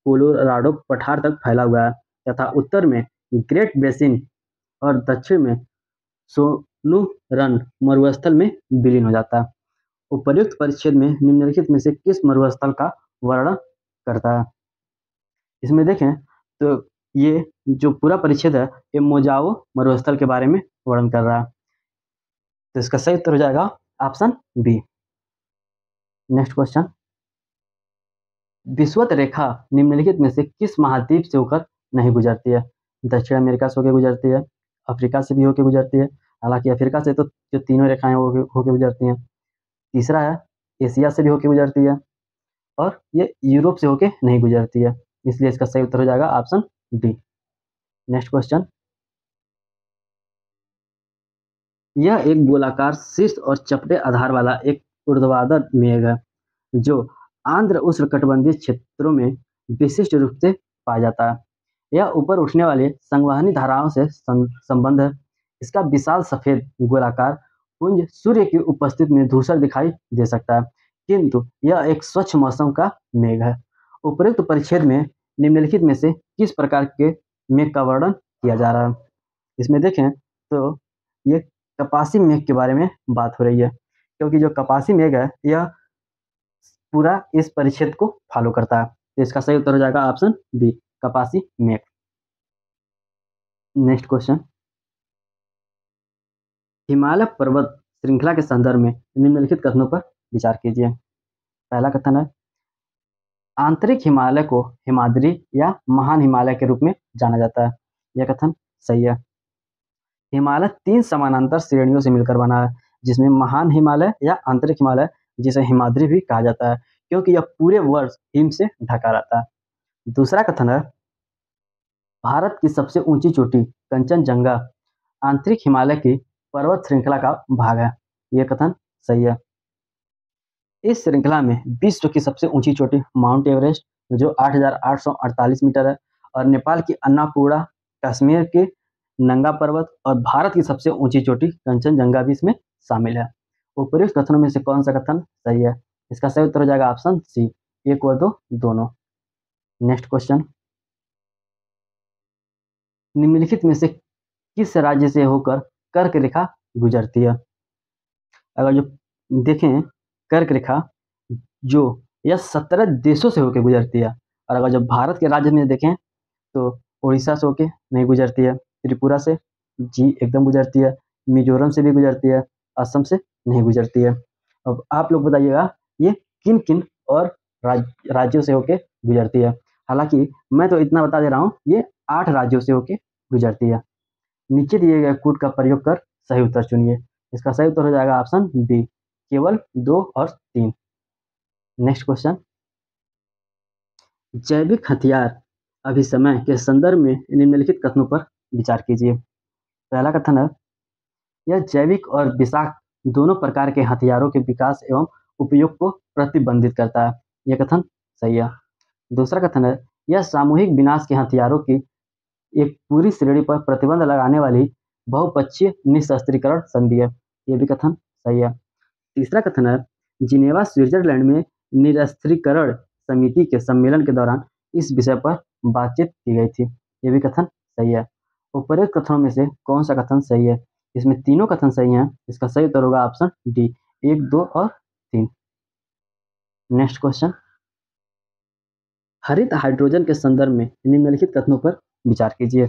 कोलोराडो पठार तक फैला हुआ है तथा उत्तर में ग्रेट बेसिन और दक्षिण में सोनुरन मरुस्थल में विलीन हो जाता है। उपर्युक्त परिच्छेद में निम्नलिखित में से किस मरुस्थल का वर्णन करता है? इसमें देखें तो ये जो पूरा परिच्छेद है ये मोजाओ मरुस्थल के बारे में वर्णन कर रहा है। तो इसका सही उत्तर हो जाएगा ऑप्शन बी। नेक्स्ट क्वेश्चन, विषुवत रेखा निम्नलिखित में से किस महाद्वीप से होकर नहीं गुजरती है? दक्षिण अमेरिका से होकर गुजरती है, अफ्रीका से भी होकर गुजरती है, हालांकि अफ्रीका से तो जो तीनों रेखाएं होकर गुजरती हैं। तीसरा है एशिया से भी होकर गुजरती है और ये यूरोप से होकर नहीं गुजरती है, इसलिए इसका सही उत्तर हो जाएगा ऑप्शन डी। नेक्स्ट क्वेश्चन, यह एक गोलाकार शीर्ष और चपटे आधार वाला एक ऊर्ध्वाधर मेघ है जो आंध्र उष्णकटिबंधीय क्षेत्रों में विशिष्ट रूप से पाया जाता है। यह ऊपर उठने वाले संवहनी धाराओं से संबंध है। इसका विशाल सफेद गोलाकार पुंज सूर्य की उपस्थिति में धूसर दिखाई दे सकता है, किंतु यह एक स्वच्छ मौसम का मेघ है। उपरोक्त परिच्छेद में निम्नलिखित में से किस प्रकार के मेघ का वर्णन किया जा रहा है? इसमें देखें तो ये कपासी मेघ के बारे में बात हो रही है, क्योंकि जो कपासी मेघ है यह पूरा इस परिच्छेद को फॉलो करता है। तो इसका सही उत्तर हो जाएगा ऑप्शन बी, कपासी मेघ। नेक्स्ट क्वेश्चन, हिमालय पर्वत श्रृंखला के संदर्भ में निम्नलिखित कथनों पर विचार कीजिए। पहला कथन है, आंतरिक हिमालय को हिमाद्री या महान हिमालय के रूप में जाना जाता है। यह कथन सही है। हिमालय 3 समानांतर श्रेणियों से मिलकर बना है, जिसमें महान हिमालय या आंतरिक हिमालय, जिसे हिमाद्री भी कहा जाता है, क्योंकि यह पूरे वर्ष हिम से ढका रहता है। दूसरा कथन है, भारत की सबसे ऊंची चोटी कंचनजंगा आंतरिक हिमालय की पर्वत श्रृंखला का भाग है। यह कथन सही है। इस श्रृंखला में विश्व की सबसे ऊंची चोटी माउंट एवरेस्ट जो 8,848 मीटर है, और नेपाल की अन्नपूर्णा, कश्मीर के नंगा पर्वत और भारत की सबसे ऊंची चोटी कंचनजंगा भी इसमें शामिल है। उपरोक्त कथनों में से कौन सा कथन सही है? इसका सही उत्तर हो जाएगा ऑप्शन सी, 1 व 2 दोनों। नेक्स्ट क्वेश्चन, निम्नलिखित में से किस राज्य से होकर कर्क रेखा गुजरती है? अगर जो देखें कर्क रेखा जो यह 17 देशों से होकर गुजरती है, और अगर जो भारत के राज्य में देखें तो उड़ीसा से होके नहीं गुजरती है, त्रिपुरा से जी एकदम गुजरती है, मिजोरम से भी गुजरती है, असम से नहीं गुजरती है। अब आप लोग बताइएगा ये किन किन और राज्यों से होके गुजरती है। हालांकि मैं तो इतना बता दे रहा हूँ, ये 8 राज्यों से होके गुजरती है। नीचे दिए गए कोड का प्रयोग कर सही उत्तर चुनिए। इसका सही उत्तर हो जाएगा ऑप्शन बी, केवल 2 और 3। नेक्स्ट क्वेश्चन, जैविक हथियार अभिसमय के संदर्भ में निम्नलिखित कथनों पर विचार कीजिए। पहला कथन है, यह जैविक और विषाक्त दोनों प्रकार के हथियारों के विकास एवं उपयोग को प्रतिबंधित करता है। यह कथन सही है। दूसरा कथन है, यह सामूहिक विनाश के हथियारों की एक पूरी श्रेणी पर प्रतिबंध लगाने वाली बहुपक्षीय निशस्त्रीकरण संधि है। यह भी कथन सही है। तीसरा कथन है, जिनेवा स्विट्जरलैंड में निरस्त्रीकरण समिति के सम्मेलन के दौरान इस विषय पर बातचीत की गई थी। यह भी कथन सही है। उपर्युक्त कथनों में से कौन सा कथन सही है? इसमें तीनों कथन सही हैं। इसका सही उत्तर होगा ऑप्शन डी, 1, 2 और 3। नेक्स्ट क्वेश्चन, हरित हाइड्रोजन के संदर्भ में निम्नलिखित कथनों पर विचार कीजिए।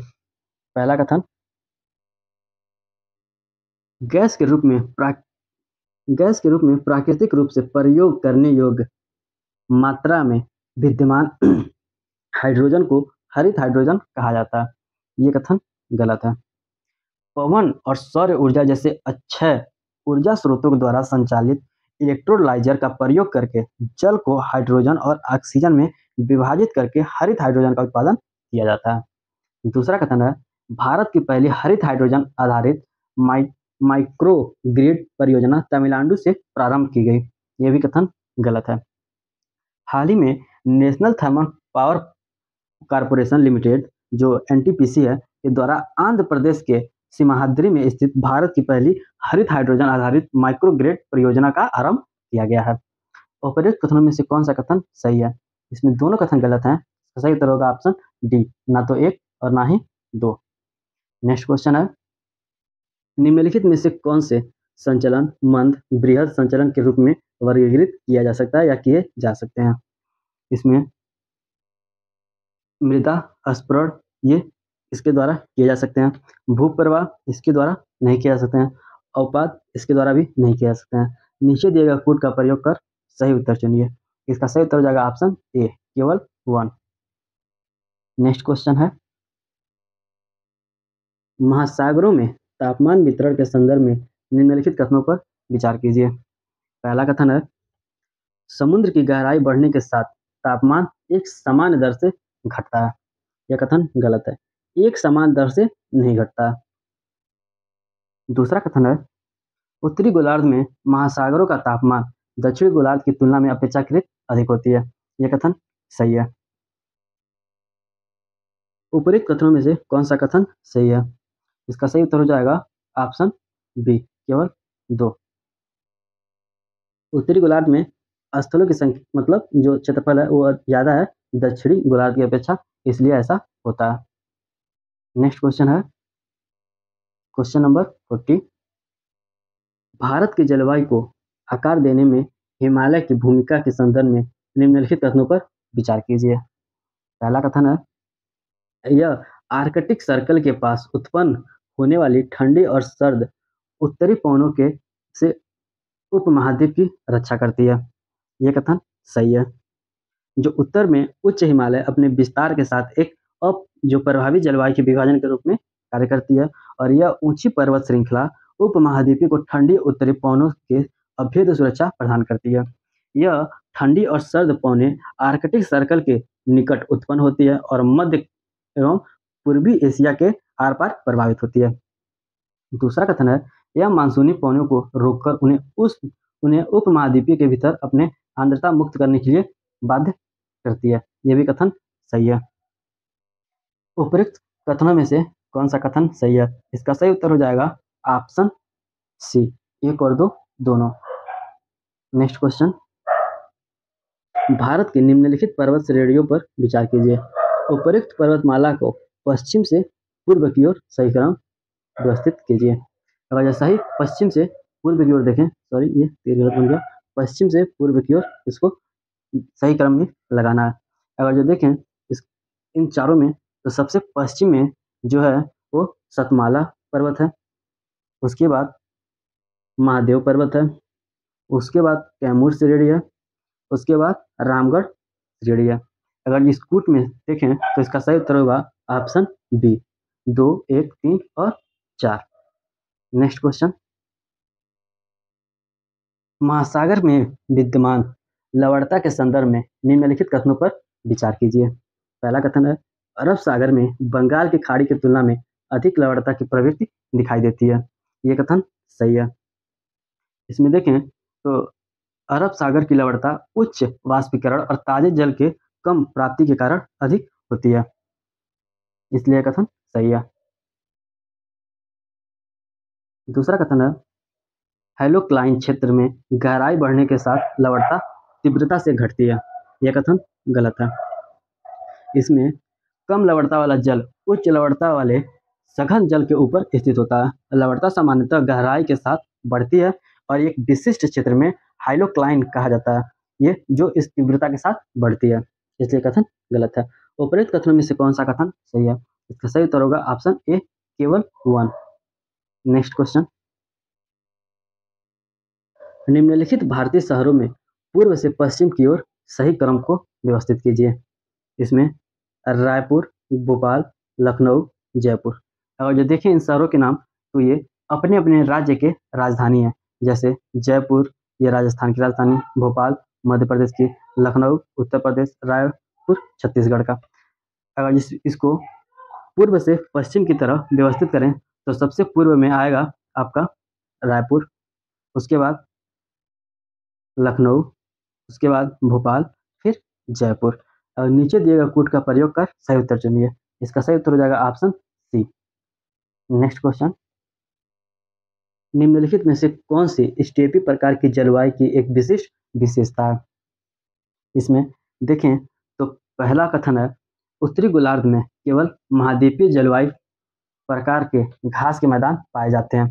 पहला कथन, गैस के रूप में प्राकृतिक रूप से प्रयोग करने योग्य मात्रा में विद्यमान हाइड्रोजन को हरित हाइड्रोजन कहा जाता है। ये कथन गलत है। पवन और सौर ऊर्जा जैसे अक्षय ऊर्जा स्रोतों के द्वारा संचालित इलेक्ट्रोलाइजर का प्रयोग करके जल को हाइड्रोजन और ऑक्सीजन में विभाजित करके हरित हाइड्रोजन का उत्पादन किया जाता है। दूसरा कथन है, भारत की पहली हरित हाइड्रोजन आधारित माइक्रो ग्रिड परियोजना तमिलनाडु से प्रारंभ की गई। यह भी कथन गलत है। हाल ही में national thermal power corporation limited जो एनटीपीसी है के द्वारा आंध्र प्रदेश के सिमाहाद्री में स्थित भारत की पहली हरित हाइड्रोजन आधारित माइक्रो ग्रिड परियोजना का आरंभ किया गया है। उपर्युक्त कथनों में से कौन सा कथन सही है? इसमें दोनों कथन गलत हैं। सही उत्तर होगा ऑप्शन डी, ना तो एक और ना ही दो। नेक्स्ट क्वेश्चन है, निम्नलिखित में से कौन से संचलन मंद बृहद संचलन के रूप में वर्गीकृत किया जा सकता है या किए जा सकते हैं? इसमें मृदा अस्परण ये इसके द्वारा किए जा सकते हैं, भूप्रवाह इसके द्वारा नहीं किया जा सकते हैं, अवपात इसके द्वारा भी नहीं किया जा सकते हैं। नीचे दिए गए कोड का प्रयोग कर सही उत्तर चुनिए। इसका सही उत्तर हो जाएगा ऑप्शन ए, केवल 1। नेक्स्ट क्वेश्चन है, महासागरों में तापमान वितरण के संदर्भ में निम्नलिखित कथनों पर विचार कीजिए। पहला कथन है, समुद्र की गहराई बढ़ने के साथ तापमान एक सामान्य दर से घटता है। यह कथन गलत है, एक समान दर से नहीं घटता। दूसरा कथन है, उत्तरी गोलार्ध में महासागरों का तापमान दक्षिणी गोलार्ध की तुलना में अपेक्षाकृत अधिक होती है। यह कथन सही है। उपरोक्त कथनों में से कौन सा कथन सही है? इसका सही उत्तर हो जाएगा ऑप्शन बी, केवल 2। उत्तरी गोलार्ध में स्थलों की संख्या मतलब जो क्षेत्रफल है वो ज्यादा है दक्षिणी गोलार्ध की अपेक्षा, इसलिए ऐसा होता है। नेक्स्ट क्वेश्चन है, क्वेश्चन नंबर 40, भारत की जलवायु को आकार देने में हिमालय की भूमिका के संदर्भ में निम्नलिखित कथनों पर विचार कीजिए। पहला कथन है, यह आर्कटिक सर्कल के पास उत्पन्न होने वाली ठंडी और सर्द उत्तरी पवनों के से उपमहाद्वीप की रक्षा करती है। यह कथन सही है। जो उत्तर में उच्च हिमालय अपने विस्तार के साथ एक जो प्रभावी जलवायु के विभाजन के रूप में कार्य करती है और यह ऊंची पर्वत श्रृंखला उपमहाद्वीपीय को ठंडी उत्तरी पवनों के अभेद्य सुरक्षा प्रदान करती है। यह ठंडी और सर्द पवनें आर्कटिक सर्कल के निकट उत्पन्न होती है और मध्य एवं पूर्वी एशिया के आर पार प्रभावित होती है। दूसरा कथन है, यह मानसूनी पवनों को रोककर उन्हें उपमहाद्वीपीय के भीतर अपने आर्द्रता मुक्त करने के लिए बाध्य करती है। यह भी कथन सही है। उपरोक्त कथनों में से कौन सा कथन सही है? इसका सही उत्तर हो जाएगा ऑप्शन सी, 1 और 2 दोनों। नेक्स्ट क्वेश्चन, भारत की निम्नलिखित पर्वत श्रेणियों पर विचार कीजिए। उपरोक्त पर्वतमाला को पश्चिम से पूर्व की ओर सही क्रम व्यवस्थित कीजिए। अगर जैसा ही पश्चिम से पूर्व की ओर देखें, सॉरी ये गलत बन गया, पश्चिम से पूर्व की ओर इसको सही क्रम में लगाना है। अगर जो देखें इन चारों में तो सबसे पश्चिम में जो है वो सतमाला पर्वत है, उसके बाद महादेव पर्वत है, उसके बाद कैमूर श्रेणी है, उसके बाद रामगढ़ श्रेणी है। अगर इस कूट में देखें तो इसका सही उत्तर होगा ऑप्शन बी, 2, 1, 3 और 4। नेक्स्ट क्वेश्चन, महासागर में विद्यमान लवणता के संदर्भ में निम्नलिखित कथनों पर विचार कीजिए। पहला कथन है, अरब सागर में बंगाल की खाड़ी की तुलना में अधिक लवणता की प्रवृत्ति दिखाई देती है। यह कथन सही है। इसमें देखें तो अरब सागर की लवणता उच्च वाष्पीकरण और ताजे जल के कम प्राप्ति के कारण अधिक होती है, इसलिए कथन सही है। दूसरा कथन है, हैलोक्लाइन क्षेत्र में गहराई बढ़ने के साथ लवणता तीव्रता से घटती है। यह कथन गलत है। इसमें कम लवणता वाला जल उच्च लवणता वाले सघन जल के ऊपर स्थित होता है। लवणता सामान्यतः गहराई के साथ बढ़ती है और एक विशिष्ट क्षेत्र में हाइलोक्लाइन कहा जाता है, ये जो इस तीव्रता के साथ बढ़ती है, इसलिए कथन गलत है। उपरोक्त कथनों में से कौन सा कथन सही है? इसका सही उत्तर होगा ऑप्शन ए, केवल 1। नेक्स्ट क्वेश्चन, निम्नलिखित भारतीय शहरों में पूर्व से पश्चिम की ओर सही क्रम को व्यवस्थित कीजिए। इसमें रायपुर, भोपाल, लखनऊ, जयपुर। और जो देखें इन शहरों के नाम तो ये अपने अपने राज्य के राजधानी हैं। जैसे जयपुर ये राजस्थान की राजधानी, भोपाल मध्य प्रदेश की, लखनऊ उत्तर प्रदेश, रायपुर छत्तीसगढ़ का। अगर इसको पूर्व से पश्चिम की तरफ व्यवस्थित करें तो सबसे पूर्व में आएगा आपका रायपुर, उसके बाद लखनऊ, उसके बाद भोपाल, फिर जयपुर। और नीचे दिए गए कोड का प्रयोग कर सही उत्तर चुनिए। इसका सही उत्तर हो जाएगा ऑप्शन सी। नेक्स्ट क्वेश्चन, निम्नलिखित में से कौन सी स्टेपी प्रकार की जलवायु की एक विशिष्ट विशेषता है? इसमें देखें तो पहला कथन है, उत्तरी गोलार्ध में केवल महाद्वीपीय जलवायु प्रकार के घास के मैदान पाए जाते हैं।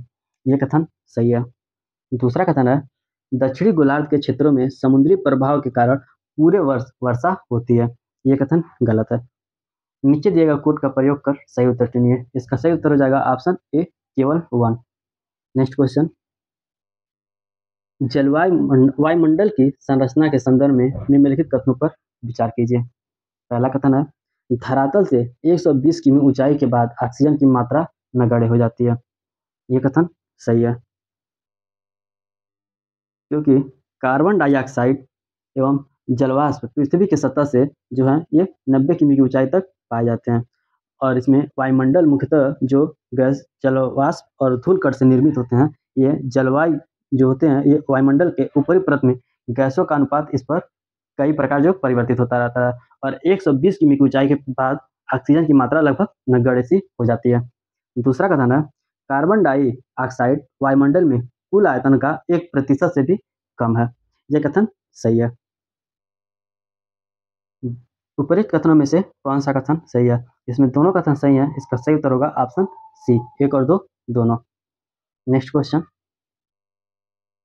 ये कथन सही है। दूसरा कथन है, दक्षिणी गोलार्ध के क्षेत्रों में समुद्री प्रभाव के कारण पूरे वर्ष वर्षा होती है। ये कथन गलत है। नीचे दिए गए कोड का प्रयोग कर सही उत्तर चुनिए। इसका सही उत्तर हो जाएगा ऑप्शन ए, केवल 1। नेक्स्ट क्वेश्चन, वायुमंडल की संरचना के संदर्भ में निम्नलिखित कथनों पर विचार कीजिए। पहला कथन है, धरातल से 120 किमी ऊंचाई के बाद ऑक्सीजन की मात्रा नगण्य हो जाती है। ये कथन सही है, क्योंकि कार्बन डाइऑक्साइड एवं जलवाष्प पृथ्वी की सतह से जो है ये 90 किमी की ऊंचाई तक पाए जाते हैं। और इसमें वायुमंडल मुख्यतः जो गैस, जलवाष्प और धूल कण से निर्मित होते हैं। ये जलवायु जो होते हैं ये वायुमंडल के ऊपरी परत में गैसों का अनुपात इस पर कई प्रकार जो परिवर्तित होता रहता है। और 120 किमी की ऊंचाई के बाद ऑक्सीजन की मात्रा लगभग नगण्य सी हो जाती है। दूसरा कथन है, कार्बन डाइऑक्साइड वायुमंडल में कुल आयतन का 1% से भी कम है। यह कथन सही है। उपरोक्त कथनों में से कौन सा कथन सही है? इसमें दोनों कथन सही है। इसका सही उत्तर होगा ऑप्शन सी, 1 और 2 दोनों। नेक्स्ट क्वेश्चन,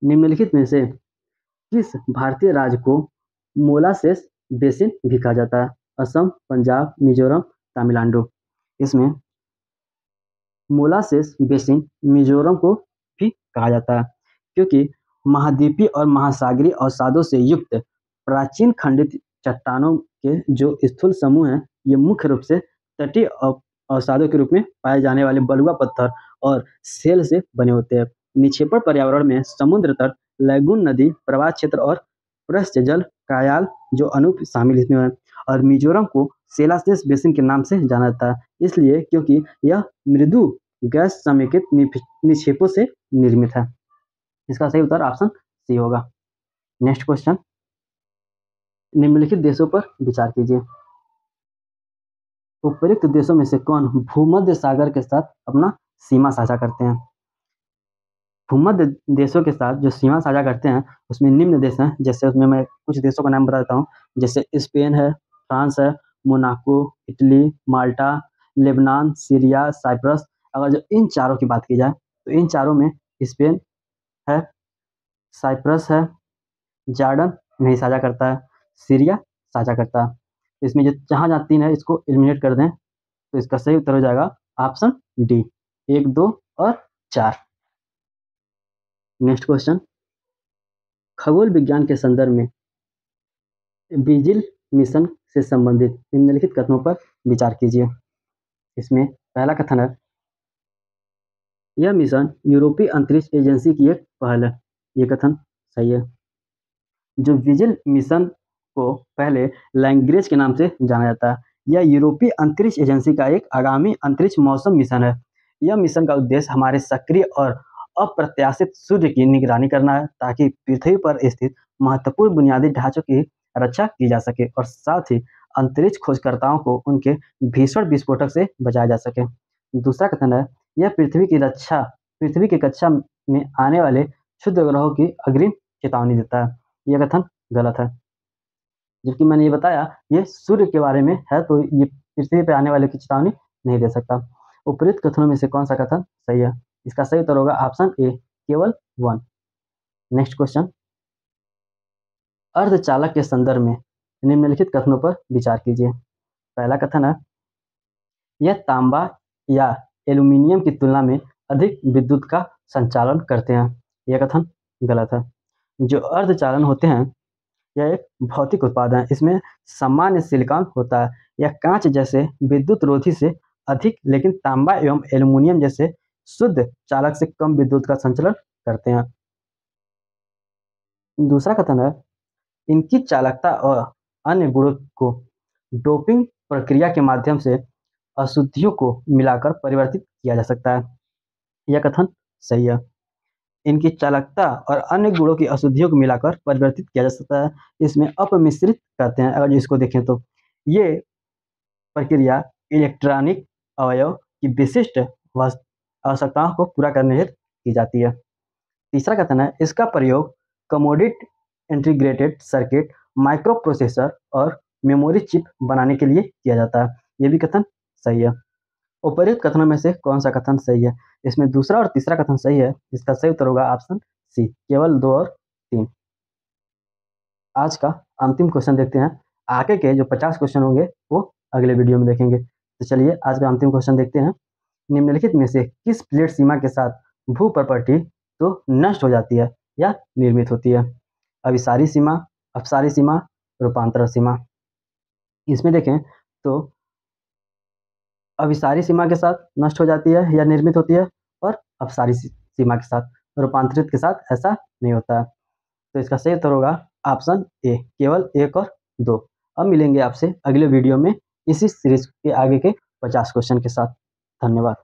निम्नलिखित में से किस भारतीय राज्य को मोलासेस बेसिन भी कहा जाता है? असम, पंजाब, मिजोरम, तमिलनाडु। इसमें मोलासेस बेसिन मिजोरम को भी कहा जाता है, क्योंकि महाद्वीपीय और महासागरीय अवसादों से युक्त प्राचीन खंडित चट्टानों के जो स्थूल समूह हैं, ये मुख्य रूप से तटीय अवसादों के रूप में पाए जाने वाले बलुआ पत्थर और सेल से बने होते हैं। निक्षेपण पर्यावरण में समुद्र तट, लैगून, नदी प्रवाह क्षेत्र और पृष्ठ जल कायाल जो अनूप शामिल इसमें है। और मिजोरम को सेलासेस बेसिन के नाम से जाना जाता है, इसलिए क्योंकि यह मृदु गैस समेकित निक्षेपों से निर्मित है। इसका सही उत्तर ऑप्शन सी होगा। नेक्स्ट क्वेश्चन, निम्नलिखित देशों पर विचार कीजिए। उपरोक्त देशों में से कौन भूमध्य सागर के साथ अपना सीमा साझा करते हैं? भूमध्य देशों के साथ जो सीमा साझा करते हैं उसमें निम्न देश हैं, जैसे उसमें मैं कुछ देशों का नाम बता देता हूँ। जैसे स्पेन है, फ्रांस है, मोनाको, इटली, माल्टा, लेबनान, सीरिया, साइप्रस। अगर जो इन चारों की बात की जाए तो इन चारों में स्पेन है, साइप्रस है, जॉर्डन नहीं साझा करता है, सीरिया साझा करता है। तो इसमें जो जहाँ जहाँ 3 है इसको एलिमिनेट कर दें तो इसका सही उत्तर हो जाएगा ऑप्शन डी, 1, 2 और 4। नेक्स्ट क्वेश्चन, खगोल विज्ञान के संदर्भ में विजिल मिशन से संबंधित निम्नलिखित कथनों पर विचार कीजिए। इसमें पहला कथन है, यह मिशन यूरोपीय अंतरिक्ष एजेंसी की एक पहल है। ये कथन सही है। जो विजिल मिशन को पहले लैंग्रेज के नाम से जाना जाता है, यह यूरोपीय अंतरिक्ष एजेंसी का एक आगामी अंतरिक्ष मौसम मिशन है। यह मिशन का उद्देश्य हमारे सक्रिय और अप्रत्याशित सूर्य की निगरानी करना है, ताकि पृथ्वी पर स्थित महत्वपूर्ण बुनियादी ढांचों की रक्षा की जा सके और साथ ही अंतरिक्ष खोजकर्ताओं को उनके भीषण विस्फोटक से बचाया जा सके। दूसरा कथन है, यह पृथ्वी की कक्षा में आने वाले क्षुद्र ग्रहों की अग्रिम चेतावनी देता है। यह कथन गलत है। जबकि मैंने ये बताया ये सूर्य के बारे में है, तो ये पृथ्वी पे आने वाले की चेतावनी नहीं दे सकता। उपरोक्त कथनों में से कौन सा कथन सही है? इसका सही उत्तर होगा ऑप्शन ए, केवल 1। नेक्स्ट क्वेश्चन, अर्धचालक के संदर्भ में निम्नलिखित कथनों पर विचार कीजिए। पहला कथन है, यह तांबा या एल्यूमीनियम की तुलना में अधिक विद्युत का संचालन करते हैं। यह कथन गलत है। जो अर्धचालन होते हैं यह एक भौतिक उत्पाद है। इसमें सामान्य सिलिकॉन होता है। यह कांच जैसे विद्युत रोधी से अधिक, लेकिन तांबा एवं एल्यूमीनियम जैसे शुद्ध चालक से कम विद्युत का संचालन करते हैं। दूसरा कथन है, इनकी चालकता और अन्य गुणों को डोपिंग प्रक्रिया के माध्यम से अशुद्धियों को मिलाकर परिवर्तित किया जा सकता है। यह कथन सही है। इनकी चालकता और अन्य गुणों की अशुद्धियों को मिलाकर परिवर्तित किया जा सकता है। इसमें अपमिश्रित कहते हैं अगर इसको देखें तो। ये प्रक्रिया इलेक्ट्रॉनिक अवयव की विशिष्ट आवश्यकताओं को पूरा करने हेतु की जाती है। तीसरा कथन है, इसका प्रयोग कमोडिट इंटीग्रेटेड सर्किट, माइक्रो प्रोसेसर और मेमोरी चिप बनाने के लिए किया जाता है। ये भी कथन सही है। उपर्युक्त कथनों में से कौन सा कथन सही है? इसमें दूसरा और तीसरा कथन सही है। इसका सही उत्तर होगा ऑप्शन सी, केवल 2 और 3। आज का अंतिम क्वेश्चन देखते हैं। आगे के जो 50 क्वेश्चन होंगे वो अगले वीडियो में देखेंगे। तो चलिए आज का अंतिम क्वेश्चन देखते हैं। निम्नलिखित में से किस प्लेट सीमा के साथ भू प्रॉपर्टी तो नष्ट हो जाती है या निर्मित होती है? अभिसारी सीमा, अपसारी सीमा, रूपांतरण सीमा। इसमें देखें तो अभिसारी सीमा के साथ नष्ट हो जाती है या निर्मित होती है, और अपसारी सीमा के साथ, रूपांतरित के साथ ऐसा नहीं होता है। तो इसका सही उत्तर होगा ऑप्शन ए, केवल 1 और 2। अब मिलेंगे आपसे अगले वीडियो में इसी सीरीज के आगे के 50 क्वेश्चन के साथ। धन्यवाद।